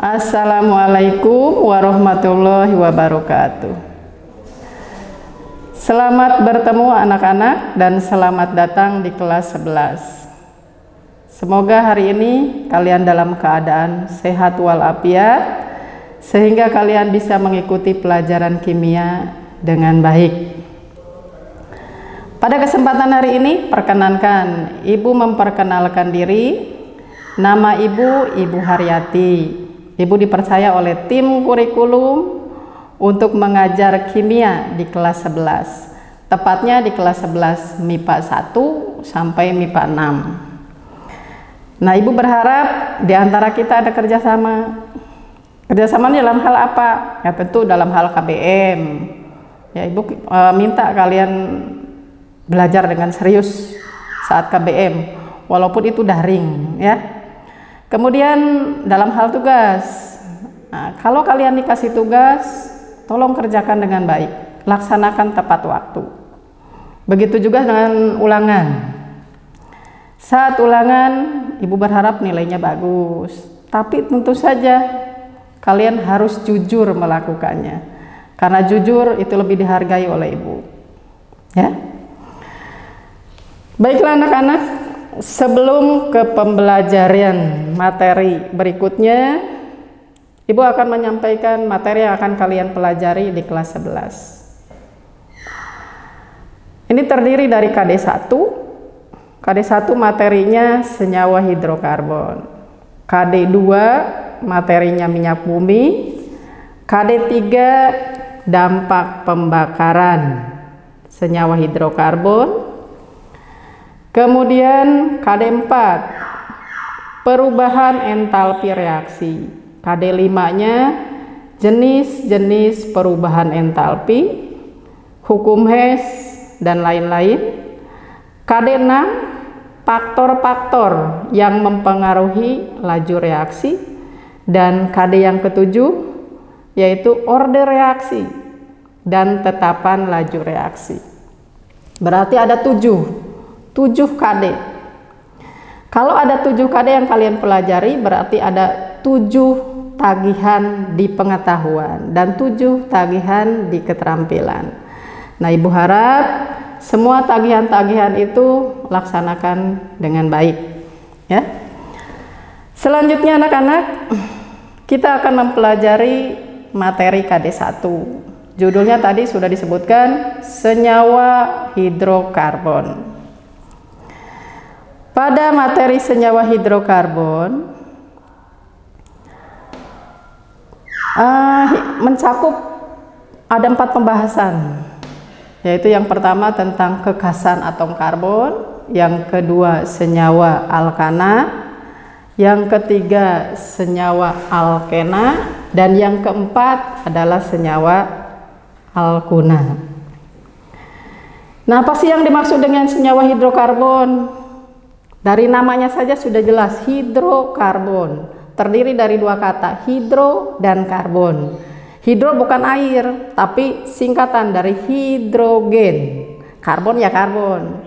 Assalamualaikum warahmatullahi wabarakatuh. Selamat bertemu anak-anak dan selamat datang di kelas 11. Semoga hari ini kalian dalam keadaan sehat walafiat sehingga kalian bisa mengikuti pelajaran kimia dengan baik. Pada kesempatan hari ini perkenankan Ibu memperkenalkan diri. Nama Ibu Haryati. Ibu dipercaya oleh tim kurikulum untuk mengajar kimia di kelas 11. Tepatnya di kelas 11 MIPA 1 sampai MIPA 6. Nah, Ibu berharap di antara kita ada kerjasama. Kerjasama dalam hal apa? Ya tentu dalam hal KBM. Ya, Ibu minta kalian belajar dengan serius saat KBM, walaupun itu daring ya. Kemudian dalam hal tugas, nah, kalau kalian dikasih tugas, tolong kerjakan dengan baik, laksanakan tepat waktu. Begitu juga dengan ulangan. Saat ulangan, Ibu berharap nilainya bagus, tapi tentu saja kalian harus jujur melakukannya, karena jujur itu lebih dihargai oleh Ibu. Ya, baiklah anak-anak. Sebelum ke pembelajaran materi berikutnya, Ibu akan menyampaikan materi yang akan kalian pelajari di kelas 11. Ini terdiri dari KD1. KD1 materinya senyawa hidrokarbon. KD2 materinya minyak bumi. KD3 dampak pembakaran senyawa hidrokarbon. Kemudian KD4 perubahan entalpi reaksi. KD5-nya jenis-jenis perubahan entalpi, hukum Hess dan lain-lain. KD6 faktor-faktor yang mempengaruhi laju reaksi, dan KD yang ketujuh yaitu order reaksi dan tetapan laju reaksi. Berarti ada 7 KD. Kalau ada 7 KD yang kalian pelajari, berarti ada 7 tagihan di pengetahuan dan 7 tagihan di keterampilan. Nah, Ibu harap semua tagihan-tagihan itu laksanakan dengan baik ya. Selanjutnya anak-anak, kita akan mempelajari materi KD1. Judulnya tadi sudah disebutkan, senyawa hidrokarbon. Pada materi senyawa hidrokarbon mencakup ada 4 pembahasan, yaitu yang pertama tentang kekhasan atom karbon, yang kedua senyawa alkana, yang ketiga senyawa alkena, dan yang keempat adalah senyawa alkuna. Nah, apa sih yang dimaksud dengan senyawa hidrokarbon? Dari namanya saja sudah jelas, hidrokarbon. Terdiri dari 2 kata, hidro dan karbon. Hidro bukan air, tapi singkatan dari hidrogen. Karbon ya karbon.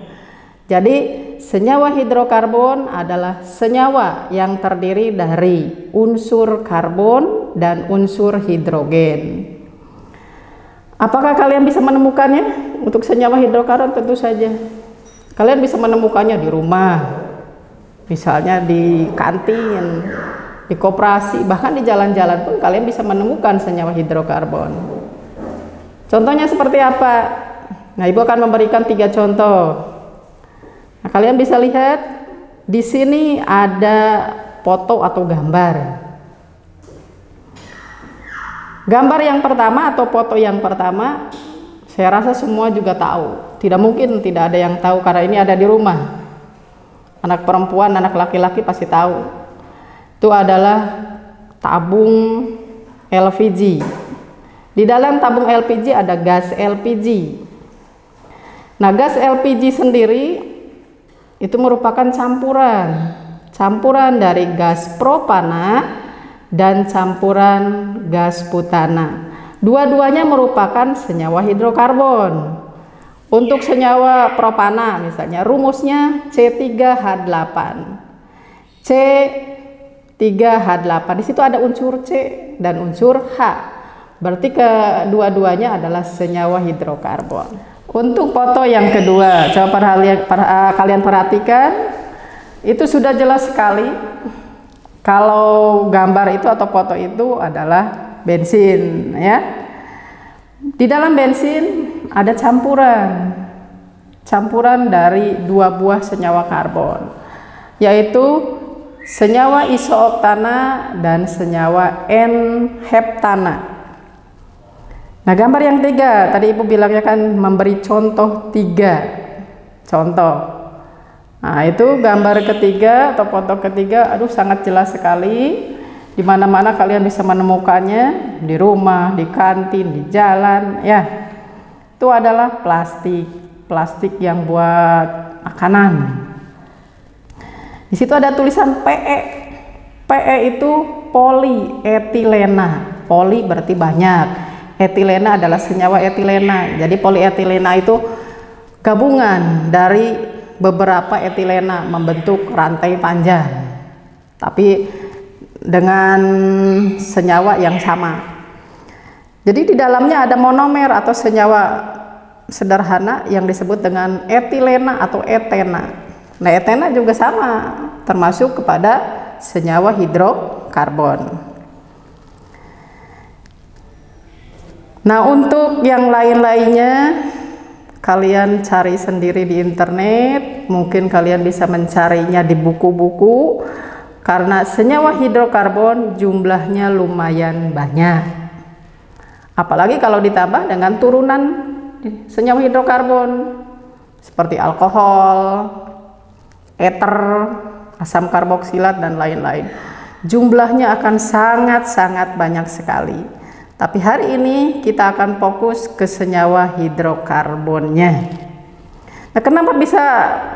Jadi senyawa hidrokarbon adalah senyawa yang terdiri dari unsur karbon dan unsur hidrogen. Apakah kalian bisa menemukannya? Untuk senyawa hidrokarbon tentu saja kalian bisa menemukannya di rumah, misalnya di kantin, di koperasi, bahkan di jalan-jalan pun kalian bisa menemukan senyawa hidrokarbon. Contohnya seperti apa? Nah, Ibu akan memberikan 3 contoh. Nah, kalian bisa lihat di sini ada foto atau gambar. Gambar yang pertama atau foto yang pertama, saya rasa semua juga tahu. Tidak mungkin tidak ada yang tahu, karena ini ada di rumah. Anak perempuan, anak laki-laki pasti tahu. Itu adalah tabung LPG. Di dalam tabung LPG ada gas LPG. Nah, gas LPG sendiri itu merupakan campuran dari gas propana dan campuran gas butana. Dua-duanya merupakan senyawa hidrokarbon. Untuk senyawa propana misalnya rumusnya C3H8. C 3H8. Di situ ada unsur C dan unsur H. Berarti kedua-duanya adalah senyawa hidrokarbon. Untuk foto yang kedua, coba kalian perhatikan, itu sudah jelas sekali kalau gambar itu atau foto itu adalah bensin, ya. Di dalam bensin ada campuran dari 2 buah senyawa karbon, yaitu senyawa isooktana dan senyawa N-heptana. Nah, gambar yang 3, tadi Ibu bilangnya kan memberi contoh 3 contoh. Nah, itu gambar ketiga atau foto ketiga, aduh sangat jelas sekali. Di mana-mana kalian bisa menemukannya, di rumah, di kantin, di jalan, ya. Itu adalah plastik yang buat makanan. Di situ ada tulisan PE. PE itu polietilena. Poli berarti banyak. Etilena adalah senyawa etilena. Jadi polietilena itu gabungan dari beberapa etilena membentuk rantai panjang, tapi dengan senyawa yang sama. Jadi di dalamnya ada monomer atau senyawa sederhana yang disebut dengan etilena atau etena. Nah, etena juga sama, termasuk kepada senyawa hidrokarbon. Nah, untuk yang lain-lainnya kalian cari sendiri di internet, mungkin kalian bisa mencarinya di buku-buku, karena senyawa hidrokarbon jumlahnya lumayan banyak. Apalagi kalau ditambah dengan turunan senyawa hidrokarbon seperti alkohol, eter, asam karboksilat, dan lain-lain. Jumlahnya akan sangat-sangat banyak sekali. Tapi hari ini kita akan fokus ke senyawa hidrokarbonnya. Nah, kenapa bisa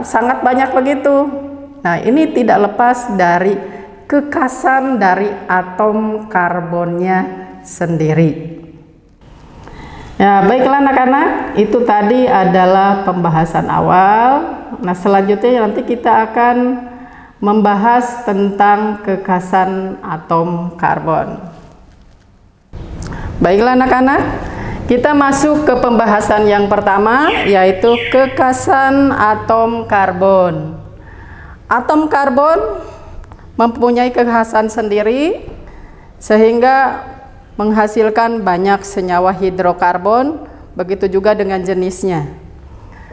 sangat banyak begitu? Nah, ini tidak lepas dari kekasan dari atom karbonnya sendiri. Ya, baiklah anak-anak, itu tadi adalah pembahasan awal. Nah, selanjutnya nanti kita akan membahas tentang kekasan atom karbon. Baiklah anak-anak, kita masuk ke pembahasan yang pertama, yaitu kekasan atom karbon. Atom karbon mempunyai kekhasan sendiri sehingga menghasilkan banyak senyawa hidrokarbon, begitu juga dengan jenisnya.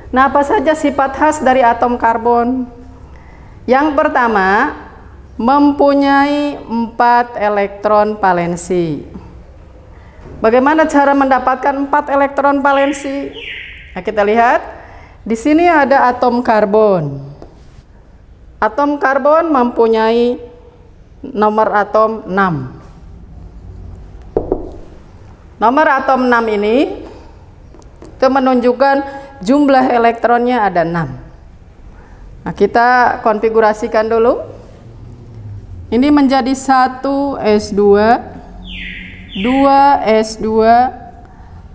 Nah, apa saja sifat khas dari atom karbon? Yang pertama, mempunyai 4 elektron valensi. Bagaimana cara mendapatkan 4 elektron valensi? Nah, kita lihat di sini ada atom karbon. Atom karbon mempunyai nomor atom 6. Nomor atom 6 ini itu menunjukkan jumlah elektronnya ada 6. Nah, kita konfigurasikan dulu. Ini menjadi 1s2, 2s2,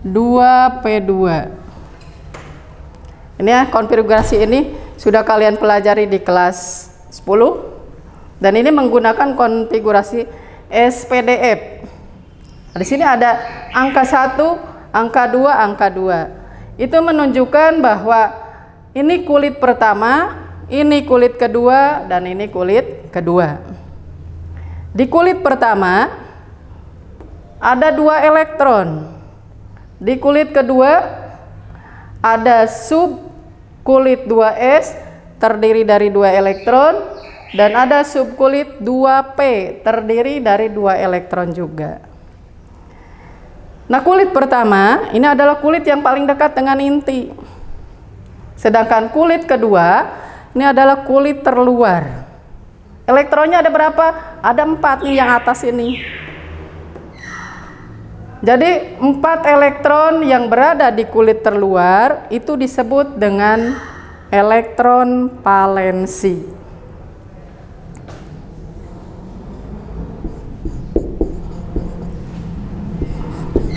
2p2. Ini ya, konfigurasi ini sudah kalian pelajari di kelas 10, dan ini menggunakan konfigurasi SPDF. Di sini ada angka 1, angka 2, angka 2. Itu menunjukkan bahwa ini kulit pertama, ini kulit kedua, dan ini kulit kedua. Di kulit pertama ada 2 elektron. Di kulit kedua ada sub kulit 2s terdiri dari 2 elektron, dan ada sub kulit 2p terdiri dari 2 elektron juga. Nah, kulit pertama ini adalah kulit yang paling dekat dengan inti. Sedangkan kulit kedua ini adalah kulit terluar. Elektronnya ada berapa? Ada 4 nih yang atas ini. Jadi 4 elektron yang berada di kulit terluar itu disebut dengan elektron valensi.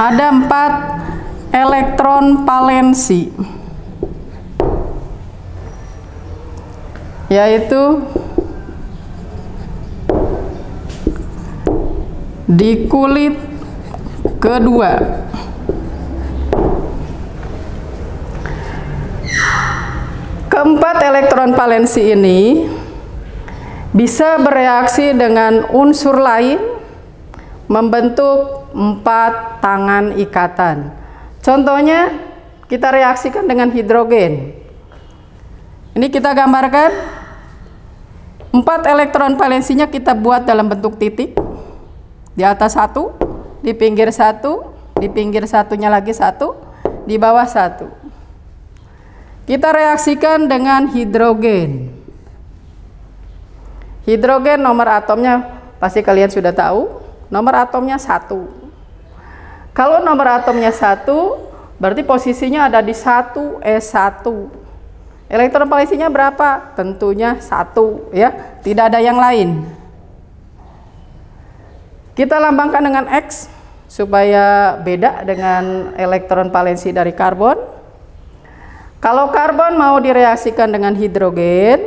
Ada 4 elektron valensi, yaitu di kulit kedua. Keempat elektron valensi ini bisa bereaksi dengan unsur lain membentuk 4 tangan ikatan. Contohnya kita reaksikan dengan hidrogen. Ini kita gambarkan 4 elektron valensinya kita buat dalam bentuk titik. Di atas 1, di pinggir 1, di pinggir satunya lagi 1, di bawah 1. Kita reaksikan dengan hidrogen. Hidrogen nomor atomnya pasti kalian sudah tahu, nomor atomnya 1. Kalau nomor atomnya 1, berarti posisinya ada di 1s1. Elektron valensinya berapa? Tentunya 1 ya, tidak ada yang lain. Kita lambangkan dengan X supaya beda dengan elektron valensi dari karbon. Kalau karbon mau direaksikan dengan hidrogen,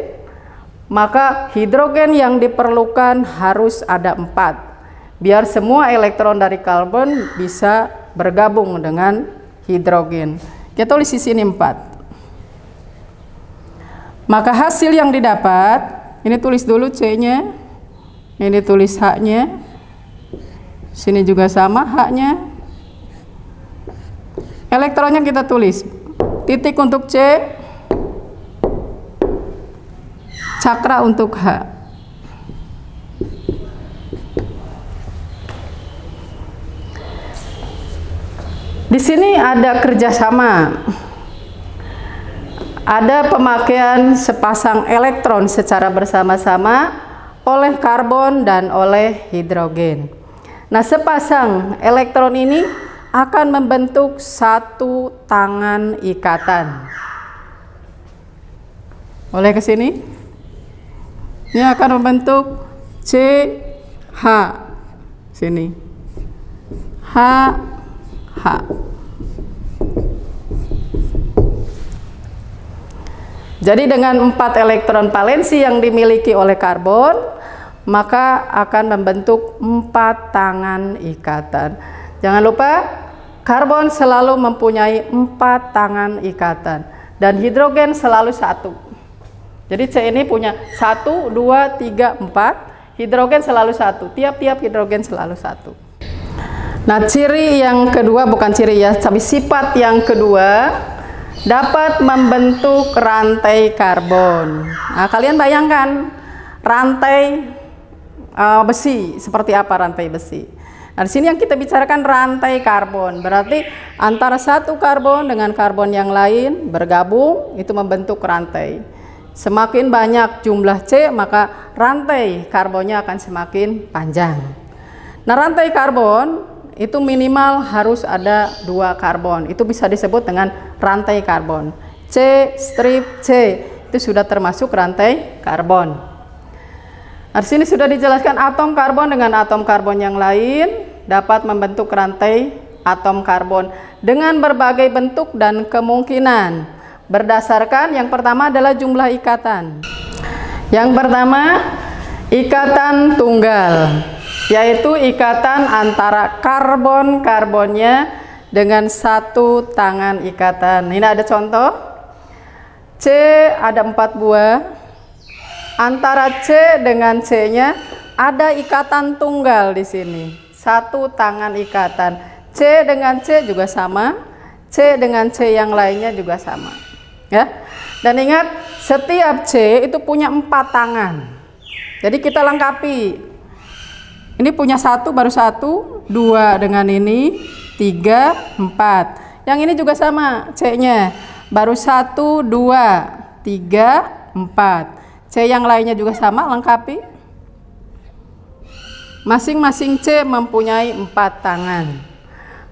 maka hidrogen yang diperlukan harus ada 4, biar semua elektron dari karbon bisa bergabung dengan hidrogen. Kita tulis di sini 4. Maka hasil yang didapat, ini tulis dulu C-nya, ini tulis H-nya, sini juga sama H-nya. Elektronnya kita tulis. Titik untuk C, cakra untuk H. Di sini ada kerjasama, ada pemakaian sepasang elektron secara bersama-sama oleh karbon dan oleh hidrogen. Nah, sepasang elektron ini akan membentuk 1 tangan ikatan. Boleh ke sini? Ini akan membentuk CH. Sini. HH. Jadi dengan 4 elektron valensi yang dimiliki oleh karbon, maka akan membentuk 4 tangan ikatan. Jangan lupa, karbon selalu mempunyai 4 tangan ikatan dan hidrogen selalu 1. Jadi C ini punya 1, 2, 3, 4. Hidrogen selalu 1. Tiap-tiap hidrogen selalu 1. Nah, ciri yang kedua, bukan ciri ya, tapi sifat yang kedua, dapat membentuk rantai karbon. Nah, kalian bayangkan rantai besi, seperti apa rantai besi? Nah, di sini yang kita bicarakan rantai karbon, berarti antara satu karbon dengan karbon yang lain bergabung, itu membentuk rantai. Semakin banyak jumlah C, maka rantai karbonnya akan semakin panjang. Nah, rantai karbon itu minimal harus ada 2 karbon, itu bisa disebut dengan rantai karbon. C strip C itu sudah termasuk rantai karbon. Nah, di sini sudah dijelaskan atom karbon dengan atom karbon yang lain dapat membentuk rantai atom karbon dengan berbagai bentuk dan kemungkinan. Berdasarkan yang pertama adalah jumlah ikatan. Yang pertama, ikatan tunggal, yaitu ikatan antara karbon-karbonnya dengan 1 tangan ikatan. Ini ada contoh. C ada 4 buah. Antara C dengan C-nya ada ikatan tunggal di sini, 1 tangan ikatan. C dengan C juga sama, C dengan C yang lainnya juga sama, ya. Dan ingat, setiap C itu punya 4 tangan. Jadi kita lengkapi. Ini punya 1 baru 1, 2 dengan ini, 3, 4. Yang ini juga sama, C-nya baru 1, 2, 3, 4. C yang lainnya juga sama, lengkapi. Masing-masing C mempunyai 4 tangan.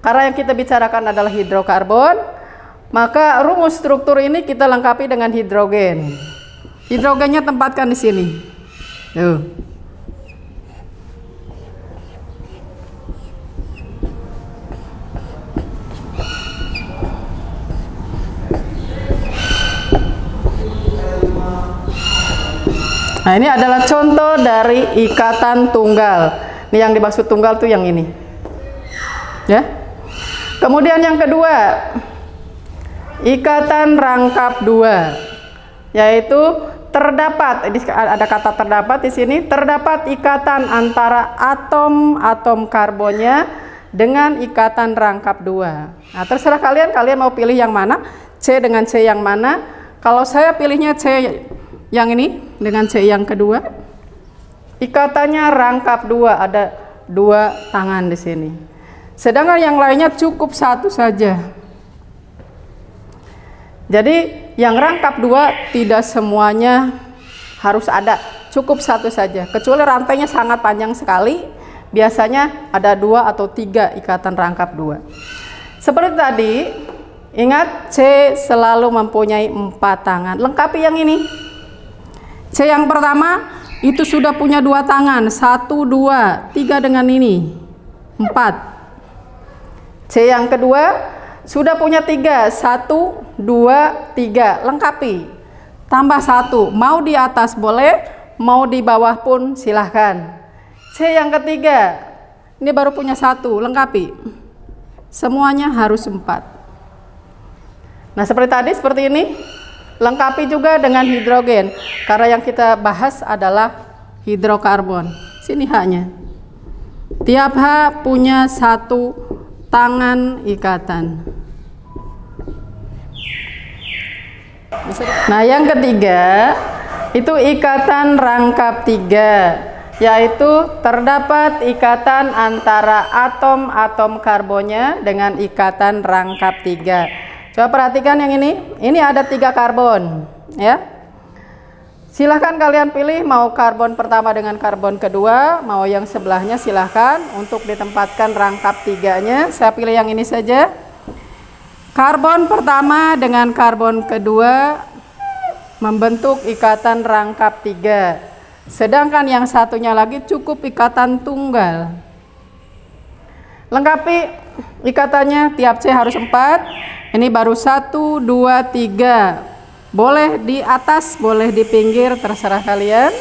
Karena yang kita bicarakan adalah hidrokarbon, maka rumus struktur ini kita lengkapi dengan hidrogen. Hidrogennya tempatkan di sini. Tuh. Nah, ini adalah contoh dari ikatan tunggal. Ini yang dimaksud tunggal tuh yang ini. Ya. Kemudian yang kedua, ikatan rangkap 2, yaitu terdapat, ini ada kata terdapat di sini, terdapat ikatan antara atom karbonnya dengan ikatan rangkap 2. Nah, terserah kalian mau pilih yang mana, C dengan C yang mana. Kalau saya pilihnya C yang ini dengan C yang kedua. Ikatannya rangkap 2, ada 2 tangan di sini. Sedangkan yang lainnya cukup 1 saja. Jadi yang rangkap 2 tidak semuanya harus ada, cukup 1 saja. Kecuali rantainya sangat panjang sekali, biasanya ada 2 atau 3 ikatan rangkap 2. Seperti tadi, ingat C selalu mempunyai 4 tangan. Lengkapi yang ini. C yang pertama itu sudah punya 2 tangan, 1, 2, 3 dengan ini, 4. C yang kedua sudah punya 3, 1, 2, 3, lengkapi. Tambah 1, mau di atas boleh, mau di bawah pun silahkan. C yang ketiga, ini baru punya 1, lengkapi. Semuanya harus 4. Nah seperti tadi, seperti ini. Lengkapi juga dengan hidrogen, karena yang kita bahas adalah hidrokarbon. Sini H-nya. Tiap H punya 1 tangan ikatan. Nah yang ketiga itu ikatan rangkap 3, yaitu terdapat ikatan antara atom karbonnya dengan ikatan rangkap 3. Coba perhatikan yang ini ada 3 karbon, ya. Silahkan kalian pilih mau karbon pertama dengan karbon kedua, mau yang sebelahnya silahkan untuk ditempatkan rangkap 3-nya. Saya pilih yang ini saja. Karbon pertama dengan karbon kedua membentuk ikatan rangkap 3. Sedangkan yang satunya lagi cukup ikatan tunggal. Lengkapi ikatannya, tiap C harus 4. Ini baru 1, 2, 3. Boleh di atas, boleh di pinggir, terserah kalian.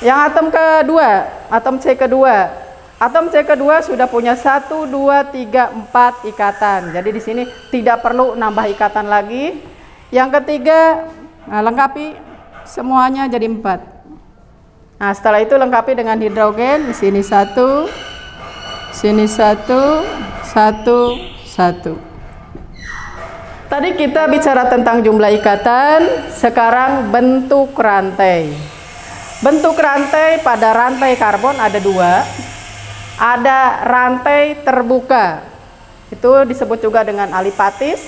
Yang atom kedua, atom C kedua. Atom C kedua sudah punya 1, 2, 3, 4 ikatan. Jadi di sini tidak perlu nambah ikatan lagi. Yang ketiga, nah, lengkapi semuanya jadi 4. Nah, setelah itu lengkapi dengan hidrogen. Di sini 1, sini 1, 1, 1. Tadi kita bicara tentang jumlah ikatan, sekarang bentuk rantai. Bentuk rantai pada rantai karbon ada 2. Ada rantai terbuka, itu disebut juga dengan alipatis,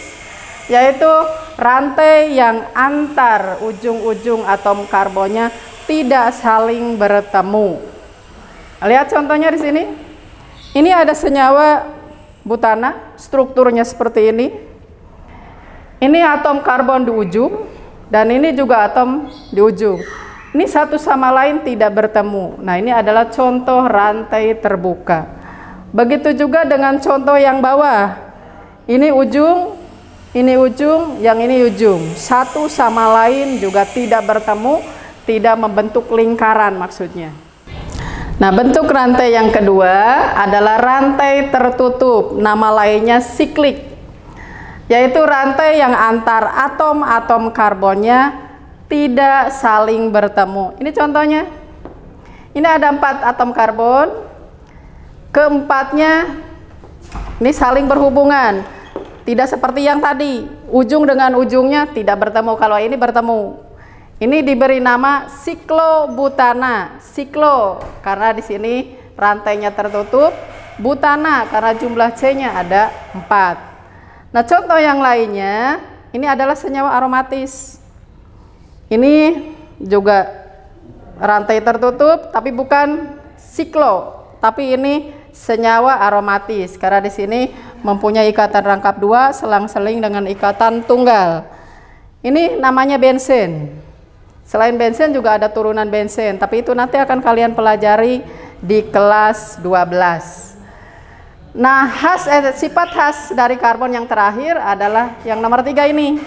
yaitu rantai yang antar ujung-ujung atom karbonnya tidak saling bertemu. Lihat contohnya di sini. Ini ada senyawa butana, strukturnya seperti ini. Ini atom karbon di ujung, dan ini juga atom di ujung. Ini satu sama lain tidak bertemu. Nah, ini adalah contoh rantai terbuka. Begitu juga dengan contoh yang bawah. Ini ujung, yang ini ujung. Satu sama lain juga tidak bertemu, tidak membentuk lingkaran maksudnya. Nah, bentuk rantai yang kedua adalah rantai tertutup. Nama lainnya siklik. Yaitu rantai yang antar atom karbonnya tidak saling bertemu. Ini contohnya. Ini ada 4 atom karbon. Keempatnya ini saling berhubungan. Tidak seperti yang tadi, ujung dengan ujungnya tidak bertemu. Kalau ini bertemu. Ini diberi nama siklobutana. Siklo karena di sini rantainya tertutup, butana karena jumlah C-nya ada 4. Nah, contoh yang lainnya, ini adalah senyawa aromatis. Ini juga rantai tertutup, tapi bukan siklo, tapi ini senyawa aromatis. Karena di sini mempunyai ikatan rangkap 2, selang-seling dengan ikatan tunggal. Ini namanya bensen. Selain bensen juga ada turunan bensen, tapi itu nanti akan kalian pelajari di kelas 12. Nah, sifat khas dari karbon yang terakhir adalah yang nomor 3 ini.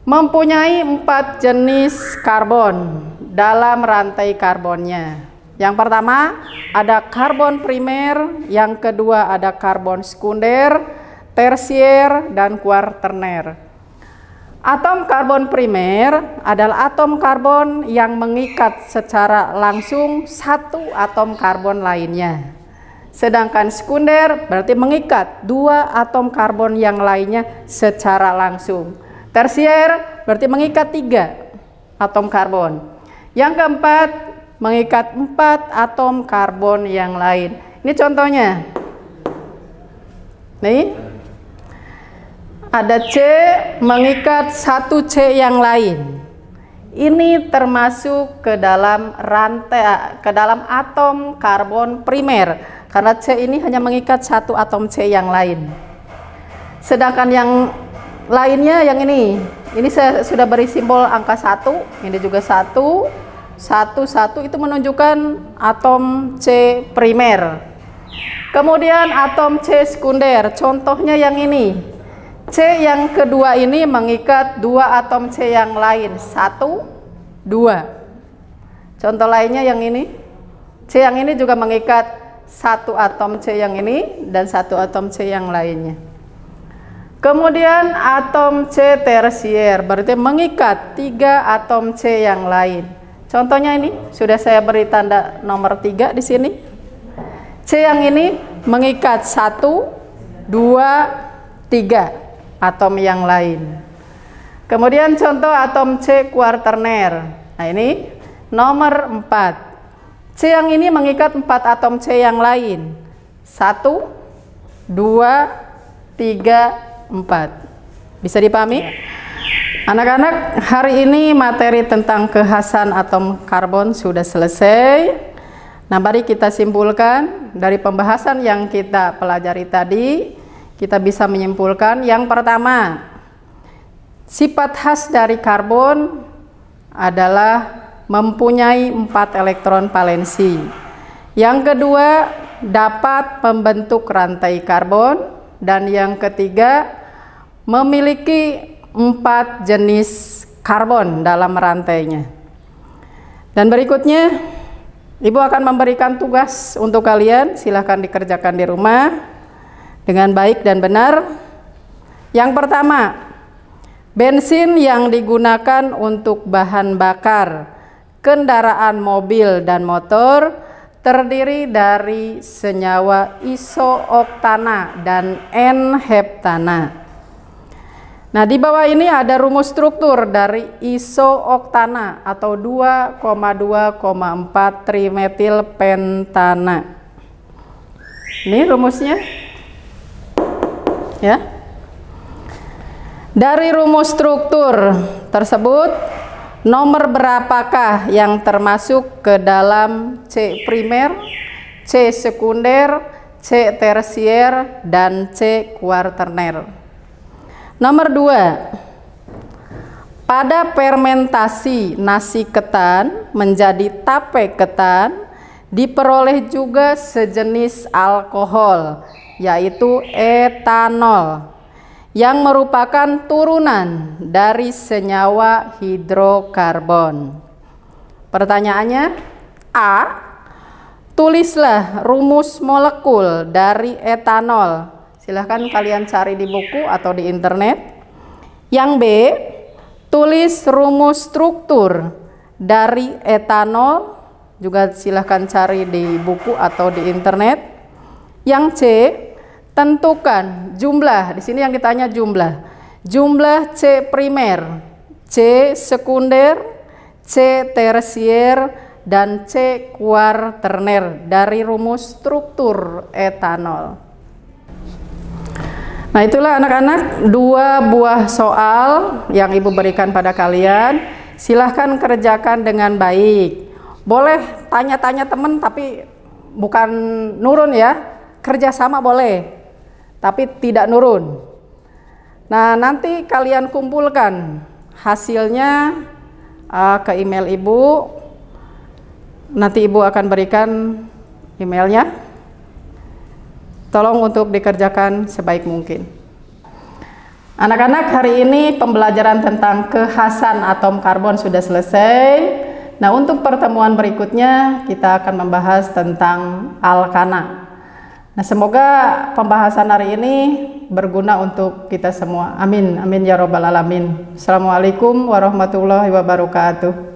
Mempunyai 4 jenis karbon dalam rantai karbonnya. Yang pertama ada karbon primer, yang kedua ada karbon sekunder, tersier, dan kuarterner. Atom karbon primer adalah atom karbon yang mengikat secara langsung satu atom karbon lainnya. Sedangkan sekunder berarti mengikat dua atom karbon yang lainnya secara langsung. Tersier berarti mengikat tiga atom karbon. Yang keempat, mengikat 4 atom karbon yang lain. Ini contohnya. Nih, ada C mengikat 1 C yang lain. Ini termasuk ke dalam rantai, ke dalam atom karbon primer, karena C ini hanya mengikat 1 atom C yang lain. Sedangkan yang lainnya yang ini saya sudah beri simbol angka 1, ini juga 1. 1 itu menunjukkan atom C primer. Kemudian atom C sekunder, contohnya yang ini. C yang kedua ini mengikat 2 atom C yang lain, 1, 2. Contoh lainnya yang ini. C yang ini juga mengikat 1 atom C yang ini dan 1 atom C yang lainnya. Kemudian atom C tersier berarti mengikat 3 atom C yang lain. Contohnya ini sudah saya beri tanda nomor 3 di sini. C yang ini mengikat 1, 2, 3 atom yang lain. Kemudian contoh atom C kuarterner. Nah ini nomor 4. C yang ini mengikat 4 atom C yang lain. 1, 2, 3, 4. Bisa dipahami? Anak-anak, hari ini materi tentang kekhasan atom karbon sudah selesai. Nah, mari kita simpulkan dari pembahasan yang kita pelajari tadi. Kita bisa menyimpulkan yang pertama, sifat khas dari karbon adalah mempunyai 4 elektron valensi. Yang kedua, dapat membentuk rantai karbon. Dan yang ketiga, memiliki 4 jenis karbon dalam rantainya. Dan berikutnya, Ibu akan memberikan tugas untuk kalian, silahkan dikerjakan di rumah dengan baik dan benar. Yang pertama, bensin yang digunakan untuk bahan bakar kendaraan mobil dan motor terdiri dari senyawa isooktana dan N-heptana. Nah, di bawah ini ada rumus struktur dari isooktana atau 2,2,4 trimetilpentana. Ini rumusnya. Ya. Dari rumus struktur tersebut, nomor berapakah yang termasuk ke dalam C primer, C sekunder, C tersier, dan C kuarterner? Nomor 2, pada fermentasi nasi ketan menjadi tape ketan diperoleh juga sejenis alkohol, yaitu etanol, yang merupakan turunan dari senyawa hidrokarbon. Pertanyaannya, A, tulislah rumus molekul dari etanol. Silahkan kalian cari di buku atau di internet. Yang B, tulis rumus struktur dari etanol. Juga silahkan cari di buku atau di internet. Yang C, tentukan jumlah. Di sini yang ditanya jumlah. Jumlah C primer, C sekunder, C tersier, dan C kuarterner dari rumus struktur etanol. Nah, itulah anak-anak 2 buah soal yang Ibu berikan pada kalian. Silahkan kerjakan dengan baik. Boleh tanya-tanya teman tapi bukan nurun ya. Kerjasama boleh, tapi tidak nurun. Nah, nanti kalian kumpulkan hasilnya ke email Ibu. Nanti Ibu akan berikan emailnya. Tolong untuk dikerjakan sebaik mungkin. Anak-anak, hari ini pembelajaran tentang kekhasan atom karbon sudah selesai. Nah, untuk pertemuan berikutnya kita akan membahas tentang Alkana. Nah, semoga pembahasan hari ini berguna untuk kita semua. Amin, amin ya robbal alamin. Assalamualaikum warahmatullahi wabarakatuh.